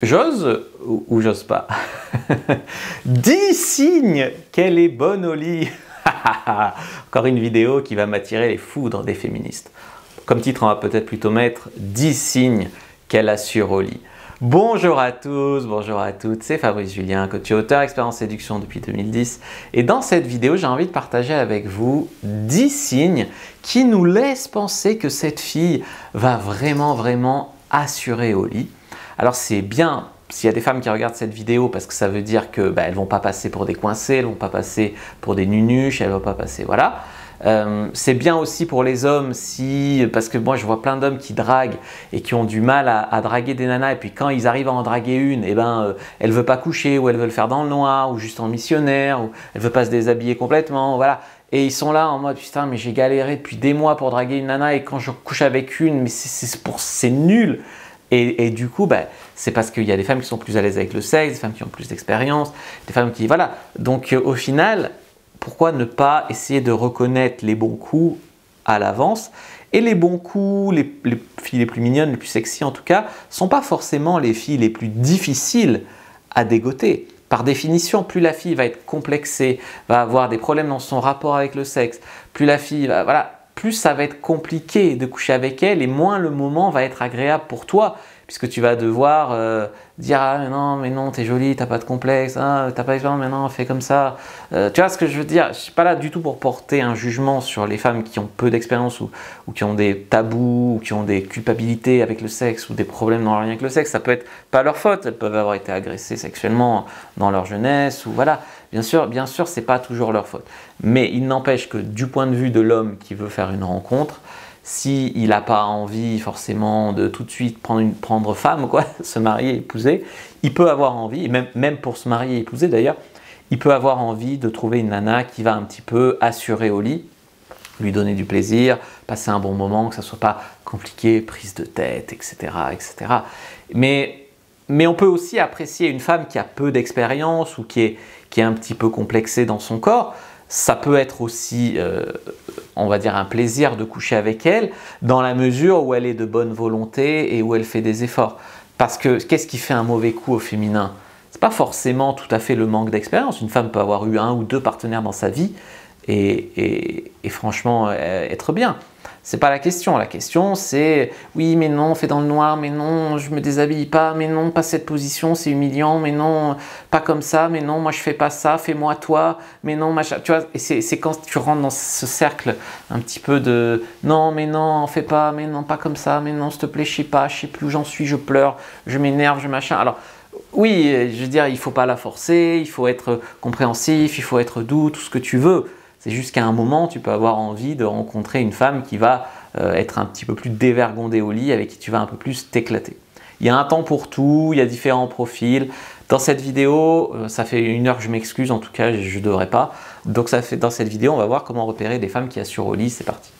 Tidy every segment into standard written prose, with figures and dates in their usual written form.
J'ose ou j'ose pas? 10 signes qu'elle est bonne au lit. Encore une vidéo qui va m'attirer les foudres des féministes. Comme titre, on va peut-être plutôt mettre 10 signes qu'elle assure au lit. Bonjour à tous, bonjour à toutes, c'est Fabrice Julien, coach et auteur, expert en séduction depuis 2010. Et dans cette vidéo, j'ai envie de partager avec vous 10 signes qui nous laissent penser que cette fille va vraiment assurer au lit. Alors c'est bien s'il y a des femmes qui regardent cette vidéo parce que ça veut dire que elles vont pas passer pour des coincées, elles vont pas passer pour des nunuches, elles vont pas passer, voilà. C'est bien aussi pour les hommes parce que moi je vois plein d'hommes qui draguent et qui ont du mal à draguer des nanas et puis quand ils arrivent à en draguer une, elle veut pas coucher ou elle veut le faire dans le noir ou juste en missionnaire ou elle veut pas se déshabiller complètement, voilà. Et ils sont là en mode putain mais j'ai galéré depuis des mois pour draguer une nana et quand je couche avec une, mais c'est nul. Et du coup, c'est parce qu'il y a des femmes qui sont plus à l'aise avec le sexe, des femmes qui ont plus d'expérience, des femmes qui… Voilà. Donc au final, pourquoi ne pas essayer de reconnaître les bons coups à l'avance? Et les bons coups, les filles les plus mignonnes, les plus sexy en tout cas, ne sont pas forcément les filles les plus difficiles à dégoter. Par définition, plus la fille va être complexée, va avoir des problèmes dans son rapport avec le sexe, plus la fille va… Voilà, plus ça va être compliqué de coucher avec elle et moins le moment va être agréable pour toi puisque tu vas devoir dire ah mais non t'es jolie, t'as pas de complexe, ah, t'as pas d'expérience, mais non fais comme ça. Tu vois ce que je veux dire? Je suis pas là du tout pour porter un jugement sur les femmes qui ont peu d'expérience ou qui ont des tabous ou qui ont des culpabilités avec le sexe ou des problèmes dans leur lien avec le sexe. Ça peut être pas leur faute, elles peuvent avoir été agressées sexuellement dans leur jeunesse ou voilà. Bien sûr, c'est pas toujours leur faute. Mais il n'empêche que du point de vue de l'homme qui veut faire une rencontre, s'il n'a pas envie forcément de tout de suite prendre femme, quoi, se marier, épouser, il peut avoir envie, et même pour se marier et épouser d'ailleurs, il peut avoir envie de trouver une nana qui va un petit peu assurer au lit, lui donner du plaisir, passer un bon moment, que ça ne soit pas compliqué, prise de tête, etc. etc. Mais on peut aussi apprécier une femme qui a peu d'expérience ou qui est un petit peu complexée dans son corps. Ça peut être aussi, on va dire, un plaisir de coucher avec elle dans la mesure où elle est de bonne volonté et où elle fait des efforts. Parce que qu'est-ce qui fait un mauvais coup au féminin? C'est pas forcément tout à fait le manque d'expérience. Une femme peut avoir eu un ou deux partenaires dans sa vie et franchement être bien. C'est pas la question. La question c'est oui mais non, fais dans le noir, mais non, je me déshabille pas, mais non, pas cette position, c'est humiliant, mais non, pas comme ça, mais non, moi je fais pas ça, fais-moi toi, mais non, machin. Tu vois, et c'est quand tu rentres dans ce cercle un petit peu de non, mais non, fais pas, mais non, pas comme ça, mais non, s'il te plaît, je sais plus où j'en suis, je pleure, je m'énerve, je machin. Alors oui, je veux dire, il faut pas la forcer, il faut être compréhensif, il faut être doux, tout ce que tu veux. C'est juste qu'à un moment, tu peux avoir envie de rencontrer une femme qui va être un petit peu plus dévergondée au lit, avec qui tu vas un peu plus t'éclater. Il y a un temps pour tout, il y a différents profils. Dans cette vidéo, ça fait 1 heure que je m'excuse, en tout cas, je ne devrais pas. Donc dans cette vidéo, on va voir comment repérer des femmes qui assurent au lit, c'est parti.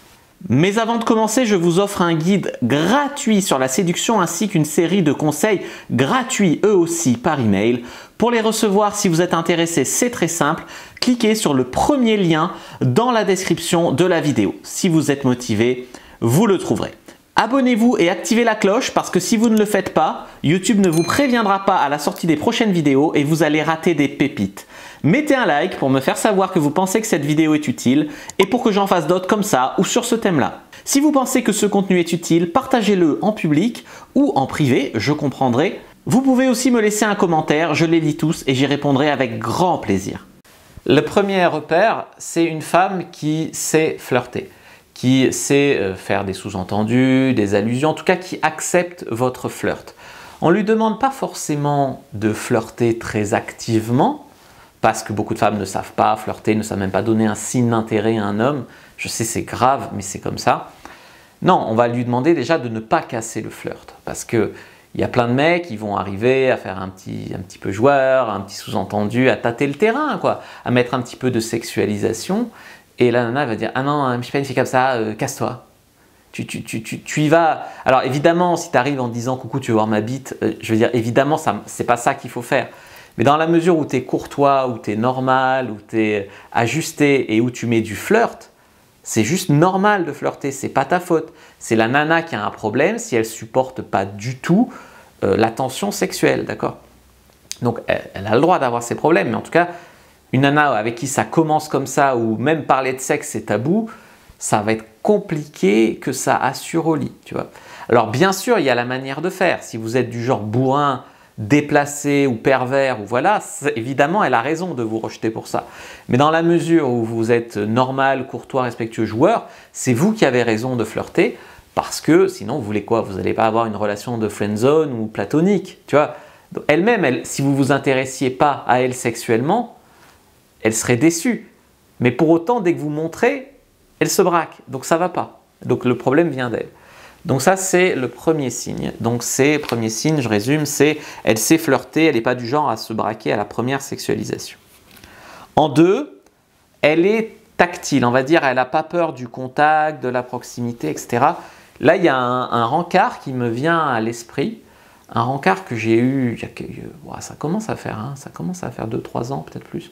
Mais avant de commencer, je vous offre un guide gratuit sur la séduction ainsi qu'une série de conseils gratuits eux aussi par email. Pour les recevoir, si vous êtes intéressé, c'est très simple. Cliquez sur le premier lien dans la description de la vidéo. Si vous êtes motivé, vous le trouverez. Abonnez-vous et activez la cloche parce que si vous ne le faites pas, YouTube ne vous préviendra pas à la sortie des prochaines vidéos et vous allez rater des pépites. Mettez un like pour me faire savoir que vous pensez que cette vidéo est utile et pour que j'en fasse d'autres comme ça ou sur ce thème-là. Si vous pensez que ce contenu est utile, partagez-le en public ou en privé, je comprendrai. Vous pouvez aussi me laisser un commentaire, je les lis tous et j'y répondrai avec grand plaisir. Le premier repère, c'est une femme qui sait flirter, qui sait faire des sous-entendus, des allusions, en tout cas qui accepte votre flirt. On ne lui demande pas forcément de flirter très activement, parce que beaucoup de femmes ne savent pas flirter, ne savent même pas donner un signe d'intérêt à un homme. Je sais, c'est grave, mais c'est comme ça. Non, on va lui demander déjà de ne pas casser le flirt, parce que il y a plein de mecs qui vont arriver à faire un petit peu joueur, un petit sous-entendu, à tâter le terrain, quoi, à mettre un petit peu de sexualisation. Et la nana va dire « Ah non, je suis pas une fille comme ça, casse-toi ». Tu y vas. Alors évidemment, si tu arrives en disant « Coucou, tu veux voir ma bite », je veux dire, évidemment, c'est pas ça qu'il faut faire. Mais dans la mesure où tu es courtois, où tu es normal, où tu es ajusté et où tu mets du flirt, c'est juste normal de flirter, c'est pas ta faute. C'est la nana qui a un problème, si elle supporte pas du tout l'attention sexuelle, d'accord? Donc elle a le droit d'avoir ses problèmes, mais en tout cas, une nana avec qui ça commence comme ça, ou même parler de sexe c'est tabou, ça va être compliqué que ça assure au lit, tu vois. Alors bien sûr, il y a la manière de faire. Si vous êtes du genre bourrin, déplacé ou pervers, ou voilà, évidemment, elle a raison de vous rejeter pour ça. Mais dans la mesure où vous êtes normal, courtois, respectueux, joueur, c'est vous qui avez raison de flirter, parce que sinon, vous voulez quoi? Vous n'allez pas avoir une relation de friendzone ou platonique, tu vois. Elle-même, si vous ne vous intéressiez pas à elle sexuellement, elle serait déçue. Mais pour autant, dès que vous montrez, elle se braque. Donc ça ne va pas. Donc le problème vient d'elle. Donc ça, c'est le premier signe. Donc c'est, premier signe, je résume, c'est elle sait flirter, elle n'est pas du genre à se braquer à la première sexualisation. En deux, elle est tactile. On va dire, elle n'a pas peur du contact, de la proximité, etc. Là, il y a un rencard qui me vient à l'esprit. Un rencard que j'ai eu, ça commence à faire 2-3 ans, peut-être plus.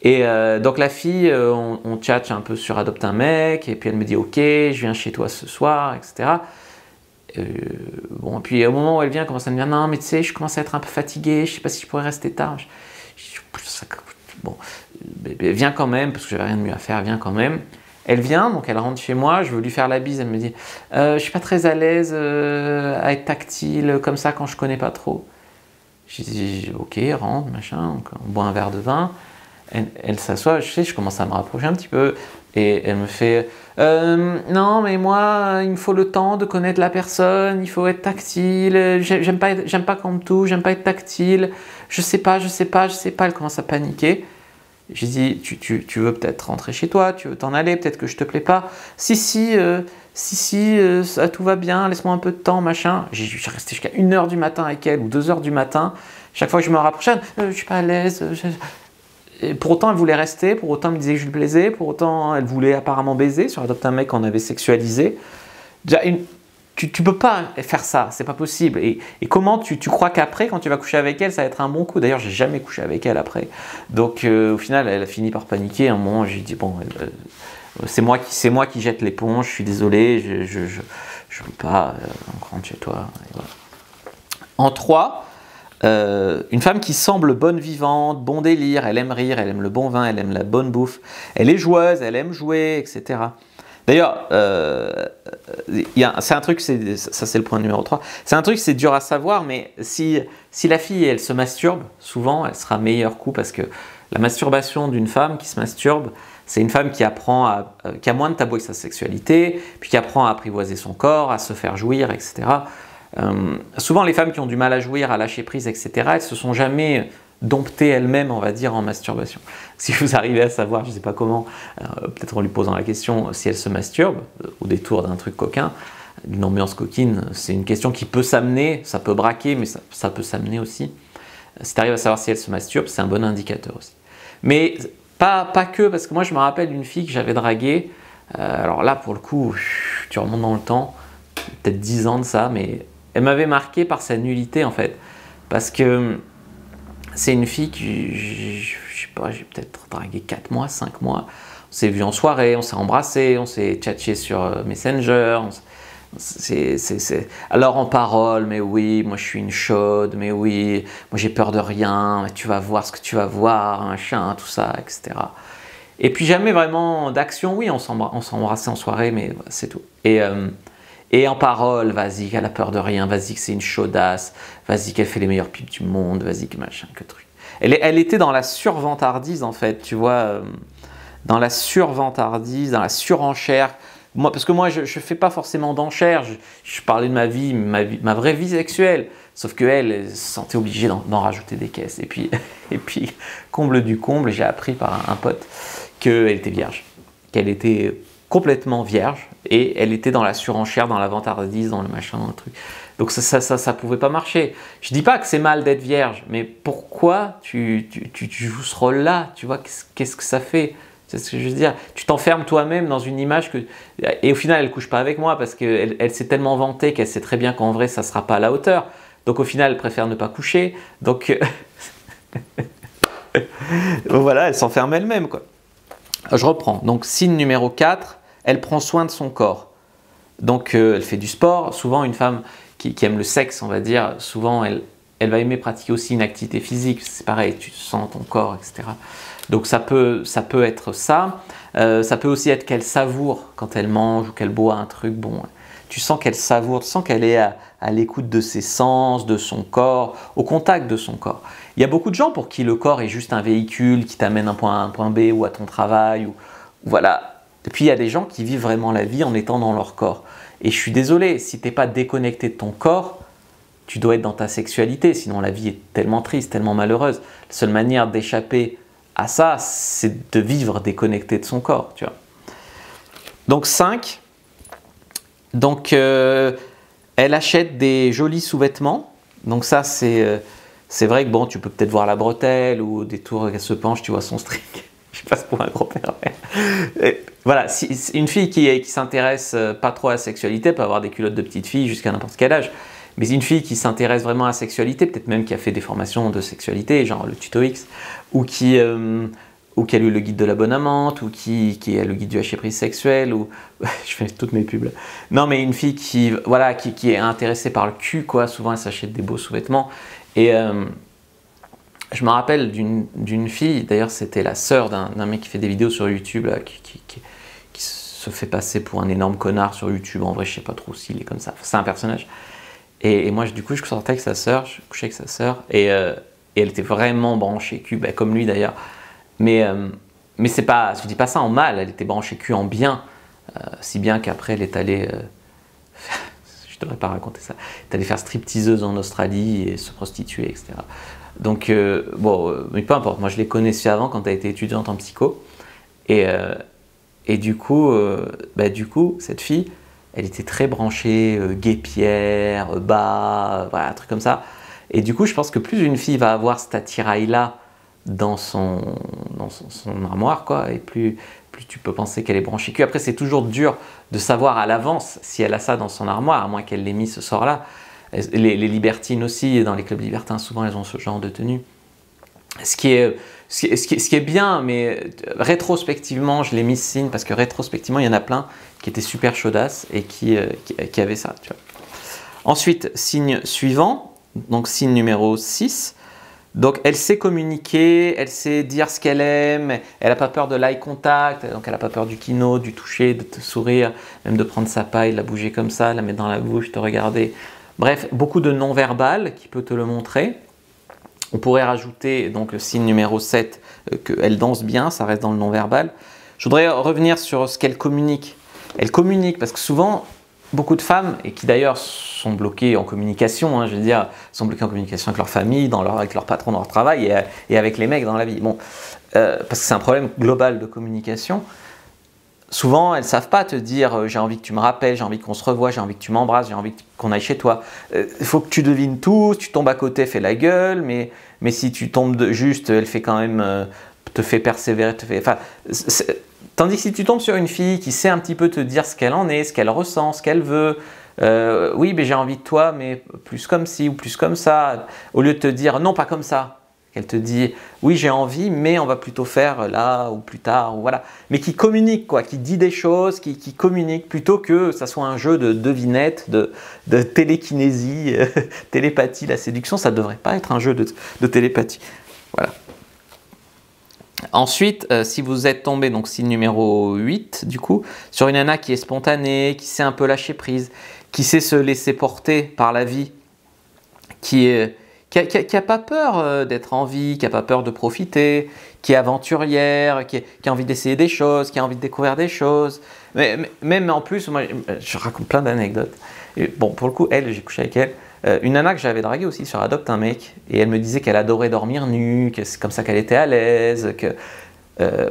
Et donc la fille, on tchatche un peu sur Adopte un mec, et puis elle me dit ok, je viens chez toi ce soir, etc. Bon, et puis au moment où elle vient, elle commence à me dire non, mais tu sais, je commence à être un peu fatiguée, je sais pas si je pourrais rester tard. Bon, viens quand même, parce que j'avais rien de mieux à faire, viens quand même. Elle vient, donc elle rentre chez moi, je veux lui faire la bise, elle me dit je suis pas très à l'aise à être tactile comme ça quand je connais pas trop. Je dis ok, rentre, machin, on boit un verre de vin. Elle s'assoit, je commence à me rapprocher un petit peu et elle me fait non mais moi il me faut le temps de connaître la personne, il faut être tactile, j'aime pas qu'on me touche, j'aime pas être tactile, je sais pas, elle commence à paniquer. J'ai dit tu veux peut-être rentrer chez toi, tu veux t'en aller, peut-être que je te plais pas. Si, ça, tout va bien, laisse-moi un peu de temps, machin. J'ai resté jusqu'à 1h du matin avec elle ou 2h du matin. Chaque fois que je me rapprochais, je suis pas à l'aise. Et pour autant, elle voulait rester, pour autant, elle me disait que je lui plaisais, pour autant, elle voulait apparemment baiser. Sur Adopte un mec, on avait sexualisé. Déjà, tu peux pas faire ça, c'est pas possible. Et comment tu crois qu'après, quand tu vas coucher avec elle, ça va être un bon coup? D'ailleurs, j'ai jamais couché avec elle après. Donc, au final, elle a fini par paniquer. À un moment, j'ai dit bon, c'est moi qui jette l'éponge. Je suis désolé, je veux pas. On rentre chez toi. Voilà. En 3. Une femme qui semble bonne vivante, bon délire, elle aime rire, elle aime le bon vin, elle aime la bonne bouffe, elle est joueuse, elle aime jouer, etc. D'ailleurs, c'est un truc, ça c'est le point numéro 3, c'est un truc, c'est dur à savoir, mais si la fille elle se masturbe, souvent elle sera meilleur coup parce que la masturbation d'une femme qui se masturbe, c'est une femme qui apprend qui a moins de tabou avec sa sexualité, puis qui apprend à apprivoiser son corps, à se faire jouir, etc. Souvent les femmes qui ont du mal à jouir, à lâcher prise, etc., elles se sont jamais domptées elles-mêmes, on va dire, en masturbation. Si vous arrivez à savoir, je ne sais pas comment, peut-être en lui posant la question si elle se masturbe, au détour d'un truc coquin, d'une ambiance coquine, c'est une question qui peut s'amener, ça peut braquer, mais ça peut s'amener aussi. Si tu arrives à savoir si elle se masturbe, c'est un bon indicateur aussi. Mais pas que, parce que moi je me rappelle d'une fille que j'avais draguée, alors là pour le coup, tu remontes dans le temps, peut-être 10 ans de ça, mais elle m'avait marqué par sa nullité en fait, parce que c'est une fille qui, je sais pas, j'ai peut-être dragué 4 mois, 5 mois, on s'est vu en soirée, on s'est embrassé, on s'est tchatché sur Messenger, alors en parole, mais oui, moi je suis une chaude, mais oui, moi j'ai peur de rien, tu vas voir ce que tu vas voir, machin, tout ça, etc. Et puis jamais vraiment d'action, oui, on s'est embrassé en soirée, mais c'est tout. Et en parole, vas-y, qu'elle a peur de rien, vas-y que c'est une chaudasse, vas-y qu'elle fait les meilleures pipes du monde, vas-y que machin, que truc. Elle était dans la survantardise en fait, tu vois, dans la survantardise, dans la surenchère. Moi, parce que moi, je ne fais pas forcément d'enchères, je parlais de ma vie, ma vraie vie sexuelle, sauf qu'elle se sentait obligée d'en rajouter des caisses. Et puis, comble du comble, j'ai appris par un pote qu'elle était vierge, qu'elle était complètement vierge, et elle était dans la surenchère, dans la vantardise, dans le machin, dans le truc. Donc ça pouvait pas marcher. Je dis pas que c'est mal d'être vierge, mais pourquoi tu joues ce rôle-là? Tu vois, qu'est-ce que ça fait? C'est ce que je veux dire. Tu t'enfermes toi-même dans une image que... Et au final, elle couche pas avec moi parce qu'elle s'est tellement vantée qu'elle sait très bien qu'en vrai, ça sera pas à la hauteur. Donc au final, elle préfère ne pas coucher. Donc voilà, elle s'enferme elle-même, quoi. Je reprends. Donc signe numéro 4, elle prend soin de son corps. Donc elle fait du sport. Souvent, une femme qui aime le sexe, on va dire, souvent elle va aimer pratiquer aussi une activité physique. C'est pareil, tu sens ton corps, etc. Donc ça peut être ça. Ça peut aussi être qu'elle savoure quand elle mange ou qu'elle boit un truc. Bon, tu sens qu'elle savoure, tu sens qu'elle est à l'écoute de ses sens, de son corps, au contact de son corps. Il y a beaucoup de gens pour qui le corps est juste un véhicule qui t'amène d'un point A à un point B ou à ton travail. Voilà. Et puis il y a des gens qui vivent vraiment la vie en étant dans leur corps. Et je suis désolé, si tu n'es pas déconnecté de ton corps, tu dois être dans ta sexualité, sinon la vie est tellement triste, tellement malheureuse. La seule manière d'échapper à ça, c'est de vivre déconnecté de son corps, tu vois. Donc 5, donc elle achète des jolis sous-vêtements. Donc ça, c'est vrai que bon, tu peux peut-être voir la bretelle ou des tours, elle se penche, tu vois son string. Je passe pour un gros pervers. Voilà, une fille qui s'intéresse pas trop à la sexualité peut avoir des culottes de petite fille jusqu'à n'importe quel âge. Mais une fille qui s'intéresse vraiment à la sexualité, peut-être même qui a fait des formations de sexualité, genre le tuto X, ou qui a lu le guide de la bonne amante, ou qui a le guide du lâcher-prise sexuel, ou je fais toutes mes pubs. Non, mais une fille qui est intéressée par le cul, quoi. Souvent elle s'achète des beaux sous-vêtements. Et je me rappelle d'une fille, d'ailleurs c'était la sœur d'un mec qui fait des vidéos sur YouTube, là, qui se fait passer pour un énorme connard sur YouTube. En vrai, je sais pas trop s'il est comme ça. C'est un personnage. Et moi, du coup, je sortais avec sa sœur, je couchais avec sa sœur, et elle était vraiment branchée cul, comme lui d'ailleurs. Mais c'est pas, je dis pas ça en mal, elle était branchée cul en bien, si bien qu'après elle est allée, je devrais pas raconter ça, elle est allée faire stripteaseuse en Australie et se prostituer, etc. Donc bon, mais peu importe, moi je l'ai connaissue avant quand elle était étudiante en psycho, et du coup, cette fille, elle était très branchée, guêpière, bas, voilà, un truc comme ça. Et du coup, je pense que plus une fille va avoir cet attirail-là dans son armoire, quoi, et plus tu peux penser qu'elle est branchée cul. Après, c'est toujours dur de savoir à l'avance si elle a ça dans son armoire, à moins qu'elle l'ait mis ce soir-là. Les libertines aussi, dans les clubs libertins, souvent, elles ont ce genre de tenue. Ce qui est bien, mais rétrospectivement, je l'ai mis signe parce que rétrospectivement, il y en a plein qui étaient super chaudasses et qui avaient ça. Tu vois. Ensuite, signe suivant, donc signe numéro 6. Donc, elle sait communiquer, elle sait dire ce qu'elle aime, elle n'a pas peur de l'eye contact, donc elle n'a pas peur du kino, du toucher, de te sourire, même de prendre sa paille, la bouger comme ça, la mettre dans la bouche, te regarder. Bref, beaucoup de non-verbal qui peut te le montrer. On pourrait rajouter donc le signe numéro 7, qu'elle danse bien, ça reste dans le non-verbal. Je voudrais revenir sur ce qu'elle communique. Elle communique parce que souvent, beaucoup de femmes, et qui d'ailleurs sont bloquées en communication, hein, je veux dire, sont bloquées en communication avec leur famille, avec leur patron dans leur travail et avec les mecs dans la vie. Bon, parce que c'est un problème global de communication. Souvent, elles ne savent pas te dire j'ai envie que tu me rappelles, j'ai envie qu'on se revoie, j'ai envie que tu m'embrasses, j'ai envie qu'on aille chez toi. Il faut que tu devines tout, si tu tombes à côté, fais la gueule, mais si tu tombes juste, elle fait quand même, te fait persévérer, tandis que si tu tombes sur une fille qui sait un petit peu te dire ce qu'elle en est, ce qu'elle ressent, ce qu'elle veut, oui, mais j'ai envie de toi, mais plus comme ci ou plus comme ça, au lieu de te dire non, pas comme ça. Elle te dit oui j'ai envie mais on va plutôt faire là ou plus tard ou voilà, mais qui communique quoi, qui dit des choses, qui communique plutôt que ça soit un jeu de devinette, de télékinésie, télépathie. La séduction ça devrait pas être un jeu de télépathie. Voilà. Ensuite, si vous êtes tombé, donc signe numéro 8 du coup, sur une nana qui est spontanée, qui sait un peu lâcher prise, qui sait se laisser porter par la vie, qui a pas peur d'être en vie, qui a pas peur de profiter, qui est aventurière, qui a envie d'essayer des choses, qui a envie de découvrir des choses. Mais même en plus, moi, je raconte plein d'anecdotes. Bon, pour le coup, j'ai couché avec elle. Une nana que j'avais draguée aussi sur Adopte un mec, et elle me disait qu'elle adorait dormir nue, que c'est comme ça qu'elle était à l'aise, que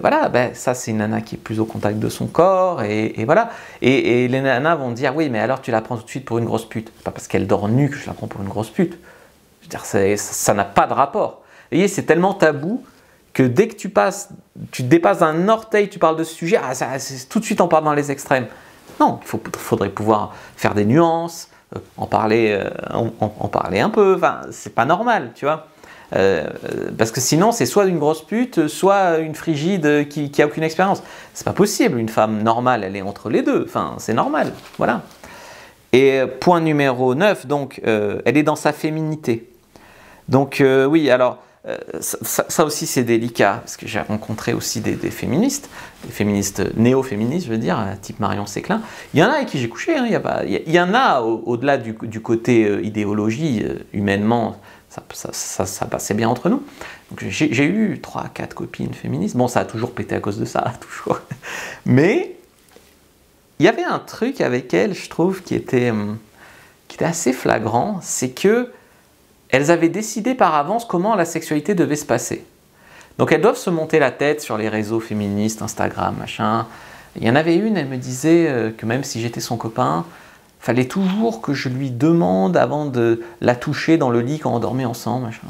voilà, ça c'est une nana qui est plus au contact de son corps, et voilà. Et les nanas vont dire oui, mais alors tu la prends tout de suite pour une grosse pute. C'est pas parce qu'elle dort nue que je la prends pour une grosse pute. Je veux dire, ça n'a pas de rapport. Vous voyez, c'est tellement tabou que dès que tu dépasses un orteil, tu parles de ce sujet, tout de suite on part dans les extrêmes. Non, faudrait pouvoir faire des nuances, en parler un peu. Enfin, c'est pas normal, tu vois. Parce que sinon, c'est soit une grosse pute, soit une frigide qui a aucune expérience. C'est pas possible. Une femme normale, elle est entre les deux. Enfin, c'est normal. Voilà. Et point numéro 9, donc, elle est dans sa féminité. Donc oui, alors, ça aussi c'est délicat, parce que j'ai rencontré aussi des féministes néo-féministes, je veux dire, type Marion Séclin. Il y en a avec qui j'ai couché, hein, il y en a au-delà du côté idéologie, humainement, ça passait bien entre nous. Donc j'ai eu 3-4 copines féministes. Bon, ça a toujours pété à cause de ça, toujours. Mais il y avait un truc avec elles, je trouve, qui était assez flagrant, c'est que elles avaient décidé par avance comment la sexualité devait se passer. Donc elles doivent se monter la tête sur les réseaux féministes, Instagram, machin. Il y en avait une, elle me disait que même si j'étais son copain, fallait toujours que je lui demande avant de la toucher dans le lit quand on dormait ensemble, machin.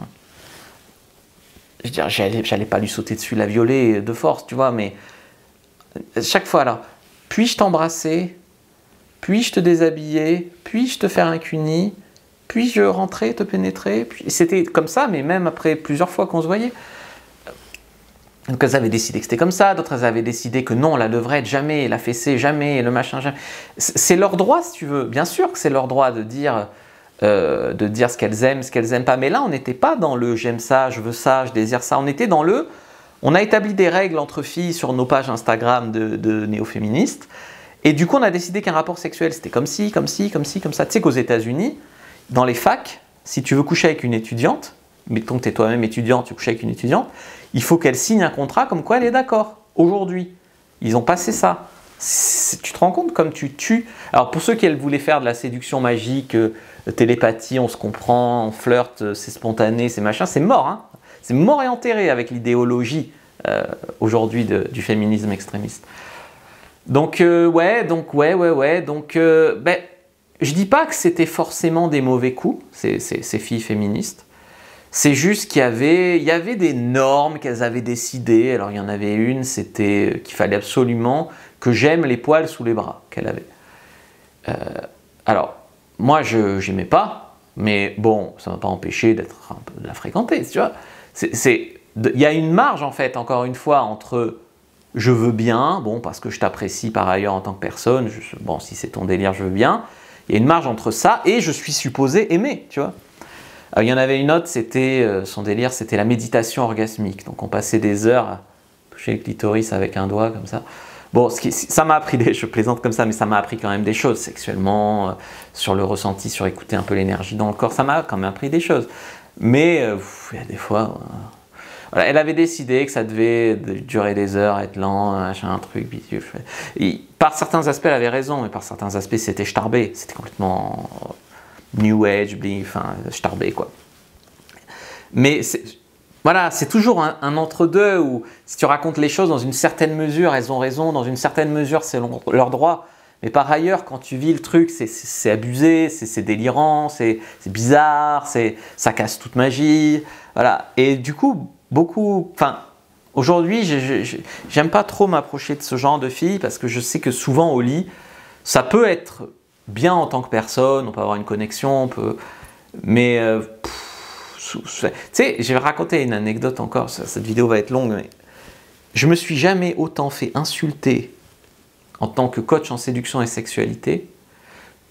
Je veux dire, j'allais pas lui sauter dessus, la violer de force, tu vois, mais chaque fois là, puis-je t'embrasser, puis-je te déshabiller, puis-je te faire un cuni, puis-je rentrer, te pénétrer, c'était comme ça, mais même après plusieurs fois qu'on se voyait. Donc elles avaient décidé que c'était comme ça, d'autres elles avaient décidé que non, la levrette jamais, la fessée jamais, le machin jamais. C'est leur droit si tu veux, bien sûr que c'est leur droit de dire ce qu'elles aiment pas. Mais là on n'était pas dans le j'aime ça, je veux ça, je désire ça, on était dans le... On a établi des règles entre filles sur nos pages Instagram de néo-féministes, et du coup on a décidé qu'un rapport sexuel c'était comme ci, comme ci, comme ci, comme ça. Tu sais qu'aux États-Unis, dans les facs, si tu veux coucher avec une étudiante, mettons que tu es toi-même étudiante, tu couches avec une étudiante, il faut qu'elle signe un contrat comme quoi elle est d'accord. Aujourd'hui, ils ont passé ça. Tu te rends compte comme tu tues. Alors pour ceux qui voulaient faire de la séduction magique, télépathie, on se comprend, on flirte, c'est spontané, c'est machin, c'est mort. Hein, c'est mort et enterré avec l'idéologie aujourd'hui du féminisme extrémiste. Donc je dis pas que c'était forcément des mauvais coups, ces filles féministes. C'est juste qu'il y avait des normes qu'elles avaient décidées. Alors il y en avait une, c'était qu'il fallait absolument que j'aime les poils sous les bras qu'elle avait. Alors moi je n'aimais pas, mais bon, ça ne m'a pas empêché de la fréquenter, tu vois. Il y a une marge en fait, encore une fois, entre je veux bien, bon parce que je t'apprécie par ailleurs en tant que personne, bon si c'est ton délire je veux bien. Il y a une marge entre ça et je suis supposé aimer, tu vois. Alors, il y en avait une autre, son délire, c'était la méditation orgasmique. Donc on passait des heures à toucher le clitoris avec un doigt comme ça. Bon, ça m'a appris je plaisante comme ça, mais ça m'a appris quand même des choses sexuellement, sur le ressenti, sur écouter un peu l'énergie dans le corps, ça m'a quand même appris des choses. Mais il y a des fois, voilà, elle avait décidé que ça devait durer des heures, être lent, un truc. Par certains aspects, elle avait raison, mais par certains aspects, c'était starbé, c'était complètement... New Age, enfin, starbé quoi. Mais voilà, c'est toujours un entre-deux où si tu racontes les choses dans une certaine mesure, elles ont raison, dans une certaine mesure, c'est leur droit. Mais par ailleurs, quand tu vis le truc, c'est abusé, c'est délirant, c'est bizarre, ça casse toute magie. Voilà. Et du coup, aujourd'hui, j'aime pas trop m'approcher de ce genre de filles parce que je sais que souvent au lit, ça peut être bien en tant que personne, on peut avoir une connexion, mais tu sais, je vais raconter une anecdote encore, cette vidéo va être longue, mais je me suis jamais autant fait insulter en tant que coach en séduction et sexualité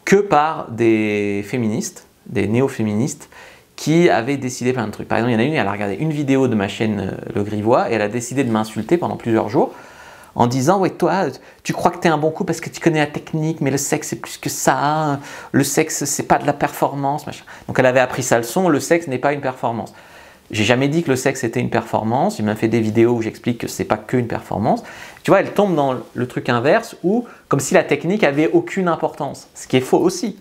que par des féministes, des néo-féministes qui avaient décidé plein de trucs. Par exemple, il y en a une, elle a regardé une vidéo de ma chaîne Le Grivois et elle a décidé de m'insulter pendant plusieurs jours en disant « Ouais, toi, tu crois que tu es un bon coup parce que tu connais la technique, mais le sexe, c'est plus que ça. Le sexe, c'est pas de la performance. » machin. Donc, elle avait appris sa leçon, le sexe n'est pas une performance. J'ai jamais dit que le sexe était une performance. J'ai même fait des vidéos où j'explique que c'est pas qu'une performance. Tu vois, elle tombe dans le truc inverse où, comme si la technique avait aucune importance. Ce qui est faux aussi.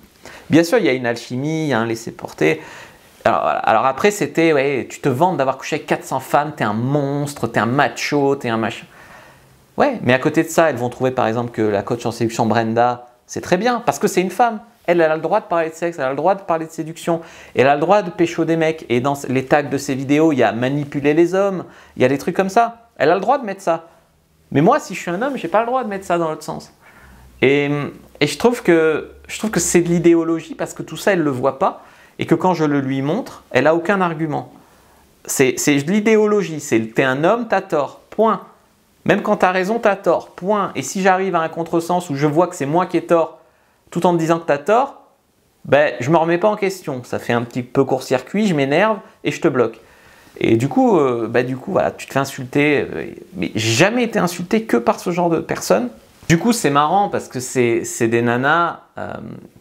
Bien sûr, il y a une alchimie, il y a un laisser-porter. Alors après, c'était, ouais, tu te vantes d'avoir couché avec 400 femmes, t'es un monstre, t'es un macho, t'es un machin. Ouais, mais à côté de ça, elles vont trouver par exemple que la coach en séduction Brenda, c'est très bien, parce que c'est une femme. Elle a le droit de parler de sexe, elle a le droit de parler de séduction, elle a le droit de pécho des mecs. Et dans les tags de ses vidéos, il y a manipuler les hommes, il y a des trucs comme ça. Elle a le droit de mettre ça. Mais moi, si je suis un homme, j'ai pas le droit de mettre ça dans l'autre sens. Et je trouve que c'est de l'idéologie parce que tout ça, elle ne le voit pas. Et que quand je le lui montre, elle n'a aucun argument. C'est de l'idéologie, t'es un homme, t'as tort, point. Même quand t'as raison, t'as tort, point. Et si j'arrive à un contresens où je vois que c'est moi qui ai tort, tout en te disant que t'as tort, ben, je me remets pas en question. Ça fait un petit peu court-circuit, je m'énerve et je te bloque. Et du coup, voilà, tu te fais insulter. Mais j'ai jamais été insulté que par ce genre de personnes. Du coup, c'est marrant parce que c'est des nanas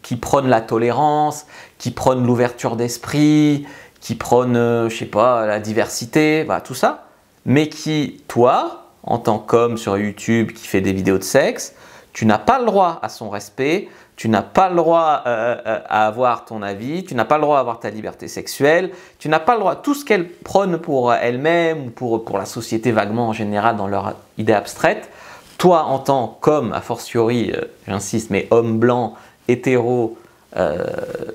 qui prônent la tolérance, qui prônent l'ouverture d'esprit, qui prônent, je sais pas, la diversité, voilà, tout ça. Mais qui, toi, en tant qu'homme sur YouTube qui fait des vidéos de sexe, tu n'as pas le droit à son respect, tu n'as pas le droit à avoir ton avis, tu n'as pas le droit à avoir ta liberté sexuelle, tu n'as pas le droit à tout ce qu'elle prône pour elle-même ou pour la société vaguement en général dans leur idée abstraite. Toi, en tant qu'homme, a fortiori, j'insiste, mais homme blanc, hétéro,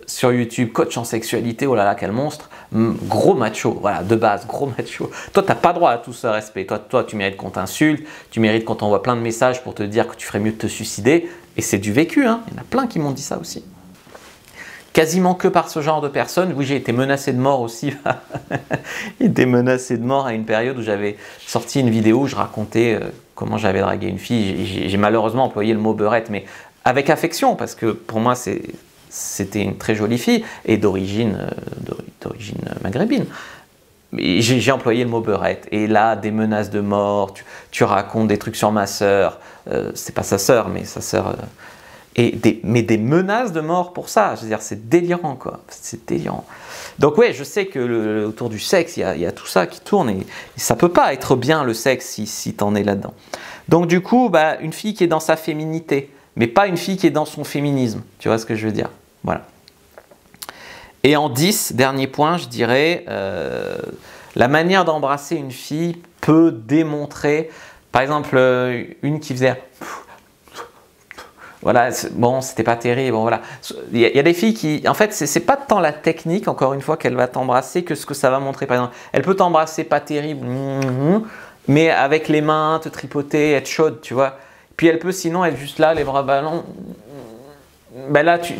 sur YouTube, coach en sexualité, oh là là, quel monstre, gros macho, voilà, de base, gros macho. Toi, tu n'as pas droit à tout ce respect. Toi, tu mérites qu'on t'insulte, tu mérites qu'on t'envoie plein de messages pour te dire que tu ferais mieux de te suicider. Et c'est du vécu, hein. Il y en a plein qui m'ont dit ça aussi. Quasiment que par ce genre de personnes. Oui, j'ai été menacé de mort aussi. J'ai été menacé de mort à une période où j'avais sorti une vidéo où je racontais comment j'avais dragué une fille. J'ai malheureusement employé le mot beurette, mais avec affection, parce que pour moi, c'était une très jolie fille et d'origine maghrébine. J'ai employé le mot beurette. Et là, des menaces de mort, tu racontes des trucs sur ma sœur. C'est pas sa sœur, mais sa sœur. Mais des menaces de mort pour ça. Je veux dire, c'est délirant, quoi. C'est délirant. Donc, ouais, je sais que autour du sexe, il y a tout ça qui tourne. Et ça peut pas être bien, le sexe, si t'en es là-dedans. Donc, du coup, bah, une fille qui est dans sa féminité, mais pas une fille qui est dans son féminisme. Tu vois ce que je veux dire? Voilà. Et en 10, dernier point, je dirais, la manière d'embrasser une fille peut démontrer, par exemple, une qui faisait... Voilà, bon, c'était pas terrible, bon, voilà. Il y a des filles qui, en fait, c'est pas tant la technique, encore une fois, qu'elle va t'embrasser que ce que ça va montrer. Par exemple, elle peut t'embrasser pas terrible, mais avec les mains, te tripoter, être chaude, tu vois. Puis elle peut sinon être juste là, les bras ballants. Ben là, tu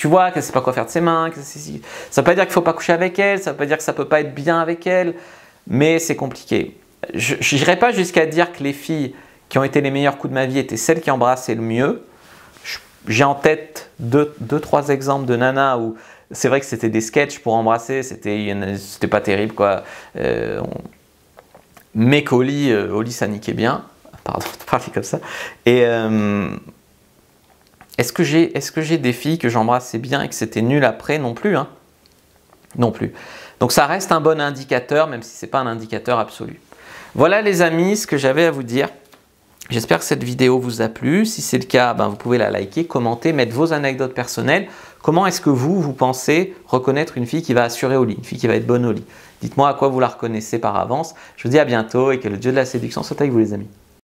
vois qu'elle ne sait pas quoi faire de ses mains. Ça ne veut pas dire qu'il ne faut pas coucher avec elle, ça ne veut pas dire que ça ne peut pas être bien avec elle, mais c'est compliqué. Je n'irai pas jusqu'à dire que les filles qui ont été les meilleurs coups de ma vie étaient celles qui embrassaient le mieux. J'ai en tête deux, trois exemples de nanas où c'est vrai que c'était des sketchs pour embrasser, c'était pas terrible, quoi. Mais qu'au lit, ça niquait bien. Pardon de parler comme ça. Et est-ce que j'ai des filles que j'embrassais bien et que c'était nul après? Non plus, hein. Non plus. Donc ça reste un bon indicateur, même si ce n'est pas un indicateur absolu. Voilà les amis, ce que j'avais à vous dire. J'espère que cette vidéo vous a plu. Si c'est le cas, ben, vous pouvez la liker, commenter, mettre vos anecdotes personnelles. Comment est-ce que vous pensez reconnaître une fille qui va assurer au lit, une fille qui va être bonne au lit? Dites-moi à quoi vous la reconnaissez par avance. Je vous dis à bientôt et que le dieu de la séduction soit avec vous les amis.